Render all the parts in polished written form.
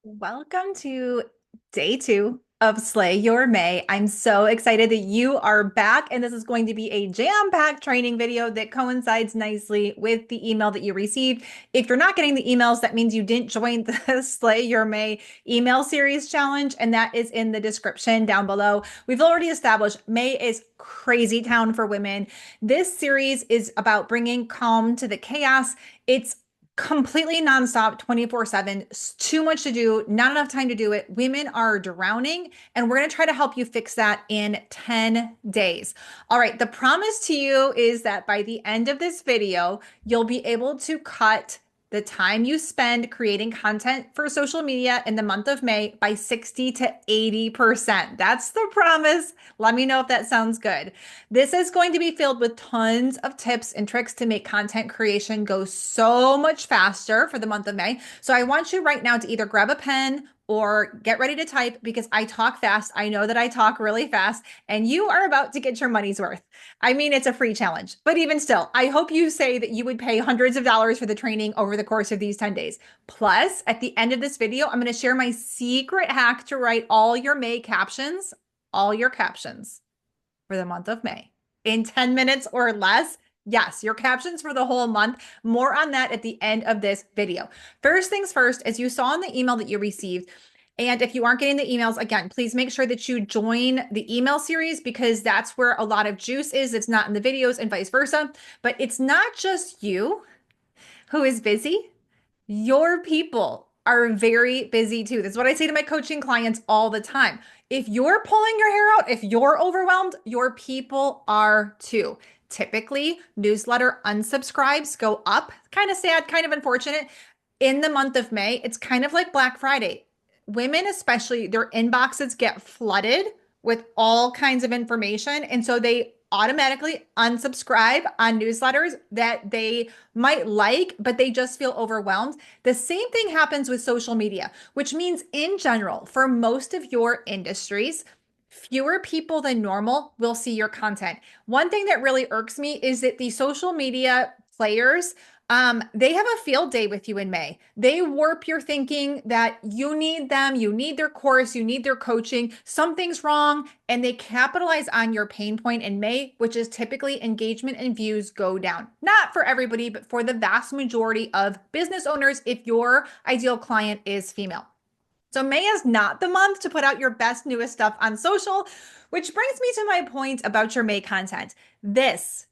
Welcome to day two of Slay Your May. I'm so excited that you are back, and this is going to be a jam-packed training video that coincides nicely with the email that you received. If you're not getting the emails, that means you didn't join the Slay Your May email series challenge, and that is in the description down below. We've already established May is crazy town for women. This series is about bringing calm to the chaos. It's completely nonstop 24/7. Too much to do, not enough time to do it. Women are drowning, and we're going to try to help you fix that in 10 days. All right, the promise to you is that by the end of this video, you'll be able to cut the time you spend creating content for social media in the month of May by 60 to 80%. That's the promise. Let me know if that sounds good. This is going to be filled with tons of tips and tricks to make content creation go so much faster for the month of May. So I want you right now to either grab a pen or get ready to type because I talk fast. I know that I talk really fast, and you are about to get your money's worth. I mean, it's a free challenge, but even still, I hope you say that you would pay hundreds of dollars for the training over the course of these 10 days. Plus, at the end of this video, I'm going to share my secret hack to write all your May captions, all your captions for the month of May in 10 minutes or less. Yes, your captions for the whole month. More on that at the end of this video. First things first, as you saw in the email that you received, and if you aren't getting the emails, again, please make sure that you join the email series because that's where a lot of juice is. It's not in the videos and vice versa. But it's not just you who is busy. Your people are very busy too. That's what I say to my coaching clients all the time. If you're pulling your hair out, if you're overwhelmed, your people are too. Typically, newsletter unsubscribes go up. Kind of sad, kind of unfortunate. In the month of May, it's kind of like Black Friday. Women, especially, their inboxes get flooded with all kinds of information. And so they automatically unsubscribe on newsletters that they might like, but they just feel overwhelmed. The same thing happens with social media, which means in general, for most of your industries, fewer people than normal will see your content. One thing that really irks me is that the social media players, they have a field day with you in May. They warp your thinking that you need them, you need their course, you need their coaching, something's wrong, and they capitalize on your pain point in May, which is typically engagement and views go down. Not for everybody, but for the vast majority of business owners if your ideal client is female. So May is not the month to put out your best, newest stuff on social, which brings me to my point about your May content. This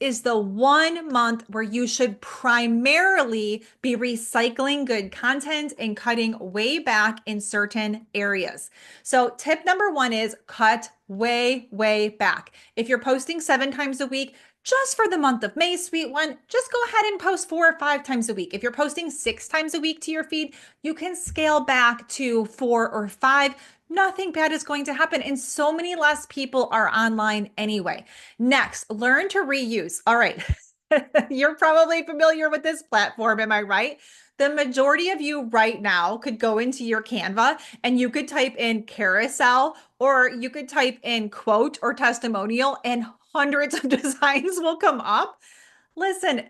is the one month where you should primarily be recycling good content and cutting way back in certain areas. So tip number one is cut way, way back. If you're posting 7 times a week, just for the month of May, sweet one, just go ahead and post 4 or 5 times a week. If you're posting 6 times a week to your feed, you can scale back to 4 or 5. Nothing bad is going to happen. And so many less people are online anyway. Next, learn to reuse. All right. You're probably familiar with this platform. Am I right? The majority of you right now could go into your Canva and you could type in carousel or you could type in quote or testimonial and hundreds of designs will come up. Listen,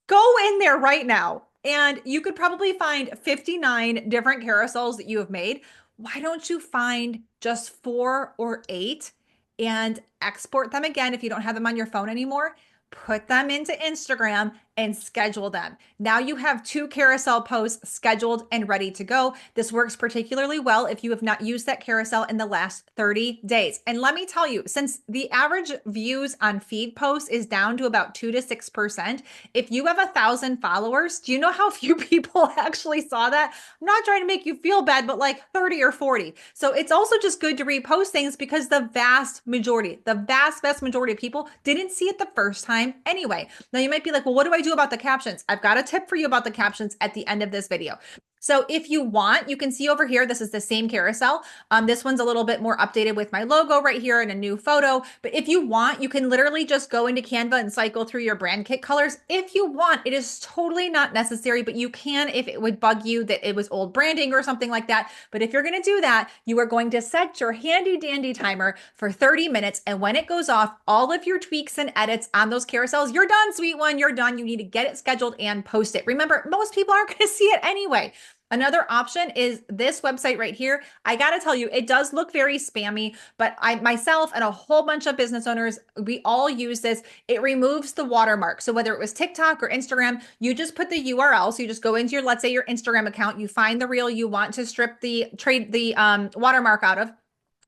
go in there right now and you could probably find 59 different carousels that you have made. Why don't you find just 4 or 8 and export them again if you don't have them on your phone anymore? Put them into Instagram and schedule them. Now you have 2 carousel posts scheduled and ready to go. This works particularly well if you have not used that carousel in the last 30 days. And let me tell you, since the average views on feed posts is down to about 2 to 6%, if you have 1,000 followers, do you know how few people actually saw that? I'm not trying to make you feel bad, but like 30 or 40. So it's also just good to repost things because the vast majority of people didn't see it the first time anyway. Now you might be like, well, what do I do about the captions? I've got a tip for you about the captions at the end of this video. So if you want, you can see over here, this is the same carousel. This one's a little bit more updated with my logo right here and a new photo. But if you want, you can literally just go into Canva and cycle through your brand kit colors. If you want, it is totally not necessary, but you can if it would bug you that it was old branding or something like that. But if you're going to do that, you are going to set your handy dandy timer for 30 minutes. And when it goes off, all of your tweaks and edits on those carousels, you're done, sweet one, you're done. You need to get it scheduled and post it. Remember, most people aren't going to see it anyway. Another option is this website right here. I got to tell you, it does look very spammy, but I myself and a whole bunch of business owners, we all use this. It removes the watermark. So whether it was TikTok or Instagram, you just put the URL. So you just go into your, let's say your Instagram account, you find the reel you want to strip the trade the watermark out of.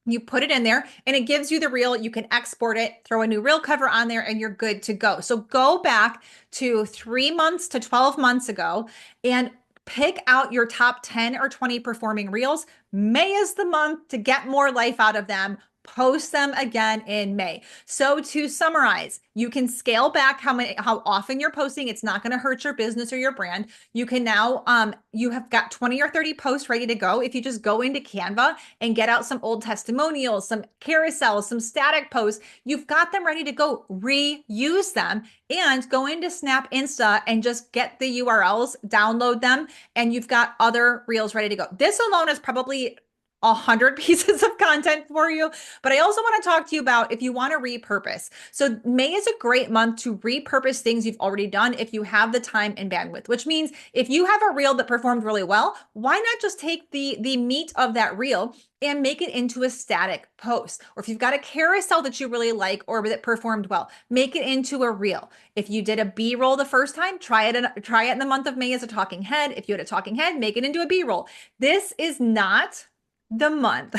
You put it in there and it gives you the reel. You can export it, throw a new reel cover on there, and you're good to go. So go back to 3 months to 12 months ago and pick out your top 10 or 20 performing reels. May is the month to get more life out of them. Post them again in May. So to summarize, you can scale back how often you're posting. It's not going to hurt your business or your brand. You can now you have got 20 or 30 posts ready to go. If you just go into Canva and get out some old testimonials, some carousels, some static posts, you've got them ready to go. Reuse them and go into Snap Insta and just get the URLs, download them, and you've got other reels ready to go. This alone is probably 100 pieces of content for you. But I also want to talk to you about if you want to repurpose. So May is a great month to repurpose things you've already done if you have the time and bandwidth, which means if you have a reel that performed really well, why not just take the meat of that reel and make it into a static post? Or if you've got a carousel that you really like or that performed well, make it into a reel. If you did a B-roll the first time, try it in the month of May as a talking head. If you had a talking head, make it into a B-roll. This is not the month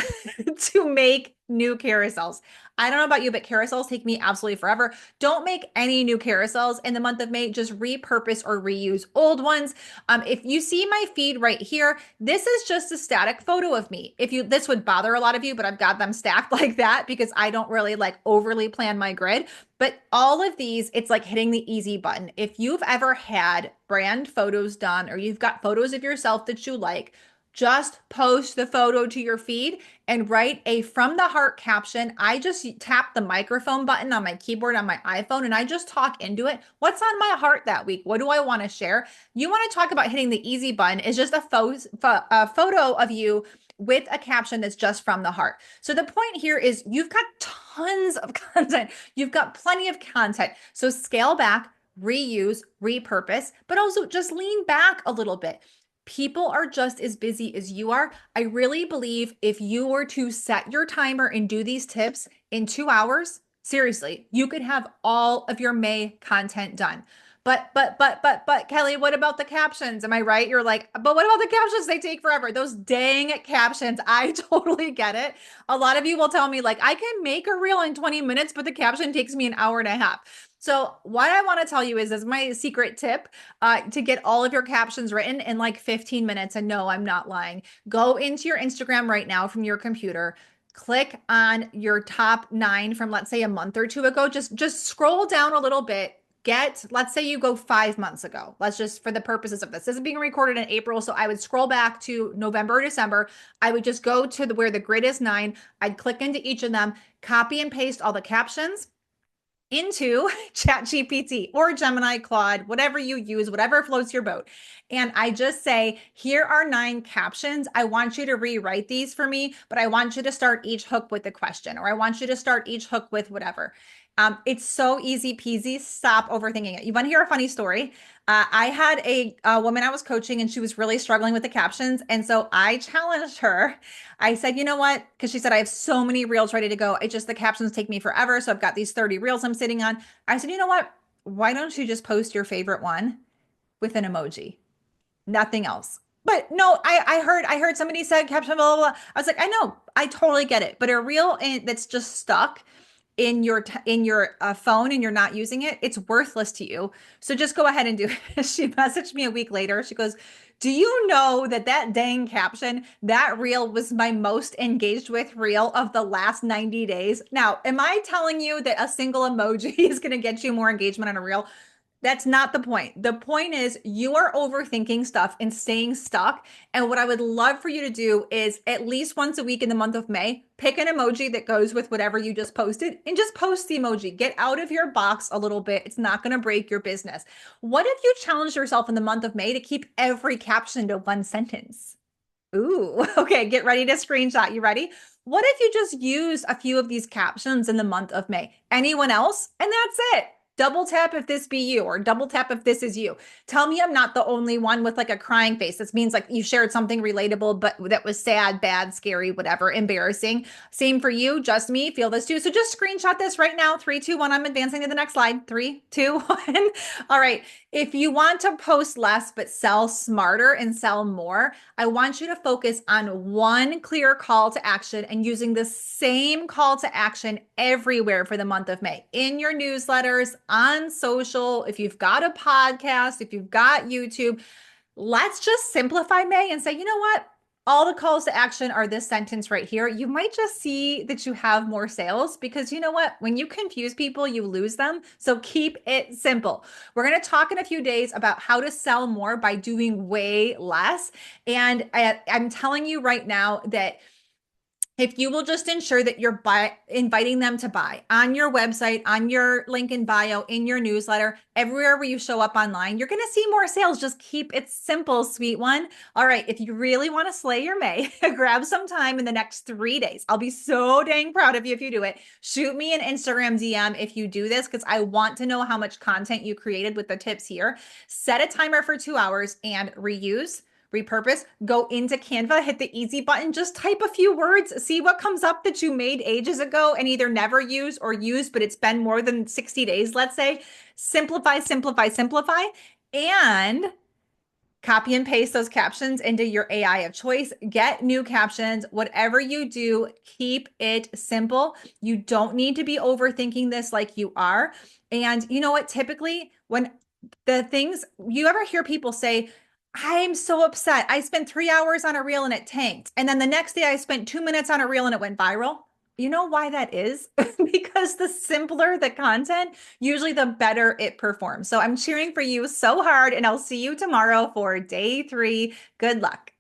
to make new carousels. I don't know about you, but carousels take me absolutely forever. Don't make any new carousels in the month of May. Just repurpose or reuse old ones. If you see my feed right here, this is just a static photo of me. This would bother a lot of you, but I've got them stacked like that because I don't really like overly plan my grid. But all of these, it's like hitting the easy button. If you've ever had brand photos done or you've got photos of yourself that you like, just post the photo to your feed and write a from the heart caption. I just tap the microphone button on my keyboard on my iPhone and I just talk into it. What's on my heart that week? What do I want to share? You want to talk about hitting the easy button is just a photo of you with a caption that's just from the heart. So the point here is you've got tons of content. You've got plenty of content. So scale back, reuse, repurpose, but also just lean back a little bit. People are just as busy as you are. I really believe if you were to set your timer and do these tips in 2 hours, seriously, you could have all of your May content done. But Kelly, what about the captions? Am I right? You're like, but what about the captions? They take forever. Those dang captions. I totally get it. A lot of you will tell me like, I can make a reel in 20 minutes, but the caption takes me an hour and a half. So what I want to tell you is my secret tip to get all of your captions written in like 15 minutes. And no, I'm not lying. Go into your Instagram right now from your computer. Click on your top 9 from, let's say, a month or two ago. Just scroll down a little bit. Let's say you go 5 months ago. Let's just, for the purposes of this is being recorded in April. So I would scroll back to November, December. I would just go to where the grid is 9. I'd click into each of them, copy and paste all the captions into ChatGPT or Gemini, Claude, whatever you use, whatever floats your boat. And I just say, here are 9 captions. I want you to rewrite these for me, but I want you to start each hook with a question, or I want you to start each hook with whatever. It's so easy peasy. Stop overthinking it. You want to hear a funny story? I had a woman I was coaching and she was really struggling with the captions. And so I challenged her. I said, you know what? Because she said, I have so many reels ready to go. The captions take me forever. So I've got these 30 reels I'm sitting on. I said, you know what? Why don't you just post your favorite one with an emoji? Nothing else. But no, I heard somebody said caption, blah, blah, blah. I was like, I know, I totally get it. But a reel that's just stuck in your phone and you're not using it, it's worthless to you. So just go ahead and do it. She messaged me a week later. She goes, do you know that dang caption, that reel was my most engaged with reel of the last 90 days? Now, am I telling you that a single emoji is going to get you more engagement on a reel? That's not the point. The point is you are overthinking stuff and staying stuck. And what I would love for you to do is at least once a week in the month of May, pick an emoji that goes with whatever you just posted and just post the emoji. Get out of your box a little bit. It's not going to break your business. What if you challenge yourself in the month of May to keep every caption to one sentence? Ooh, okay. Get ready to screenshot. You ready? What if you just use a few of these captions in the month of May? Anyone else? And that's it. Double tap if this be you, or double tap if this is you. Tell me I'm not the only one with like a crying face. This means like you shared something relatable, but that was sad, bad, scary, whatever, embarrassing. Same for you, just me. Feel this too. So just screenshot this right now. Three, two, one. I'm advancing to the next slide. Three, two, one. All right. If you want to post less but sell smarter and sell more, I want you to focus on one clear call to action and using the same call to action everywhere for the month of May in your newsletters, on social, if you've got a podcast, if you've got YouTube. Let's just simplify May and say, you know what? All the calls to action are this sentence right here. You might just see that you have more sales because you know what? When you confuse people, you lose them. So keep it simple. We're going to talk in a few days about how to sell more by doing way less. And I'm telling you right now that if you will just ensure that you're inviting them to buy on your website, on your link in bio, in your newsletter, everywhere where you show up online, you're going to see more sales. Just keep it simple, sweet one. All right. If you really want to slay your May, grab some time in the next 3 days. I'll be so dang proud of you if you do it. Shoot me an Instagram DM if you do this, because I want to know how much content you created with the tips here. Set a timer for 2 hours and reuse, repurpose, go into Canva, hit the easy button, just type a few words, see what comes up that you made ages ago and either never use or use, but it's been more than 60 days, let's say. Simplify, simplify, simplify, and copy and paste those captions into your AI of choice. Get new captions. Whatever you do, keep it simple. You don't need to be overthinking this like you are. And you know what? Typically, when the things you ever hear people say, I'm so upset. I spent 3 hours on a reel and it tanked. And then the next day I spent 2 minutes on a reel and it went viral. You know why that is? Because the simpler the content, usually the better it performs. So I'm cheering for you so hard, and I'll see you tomorrow for day 3. Good luck.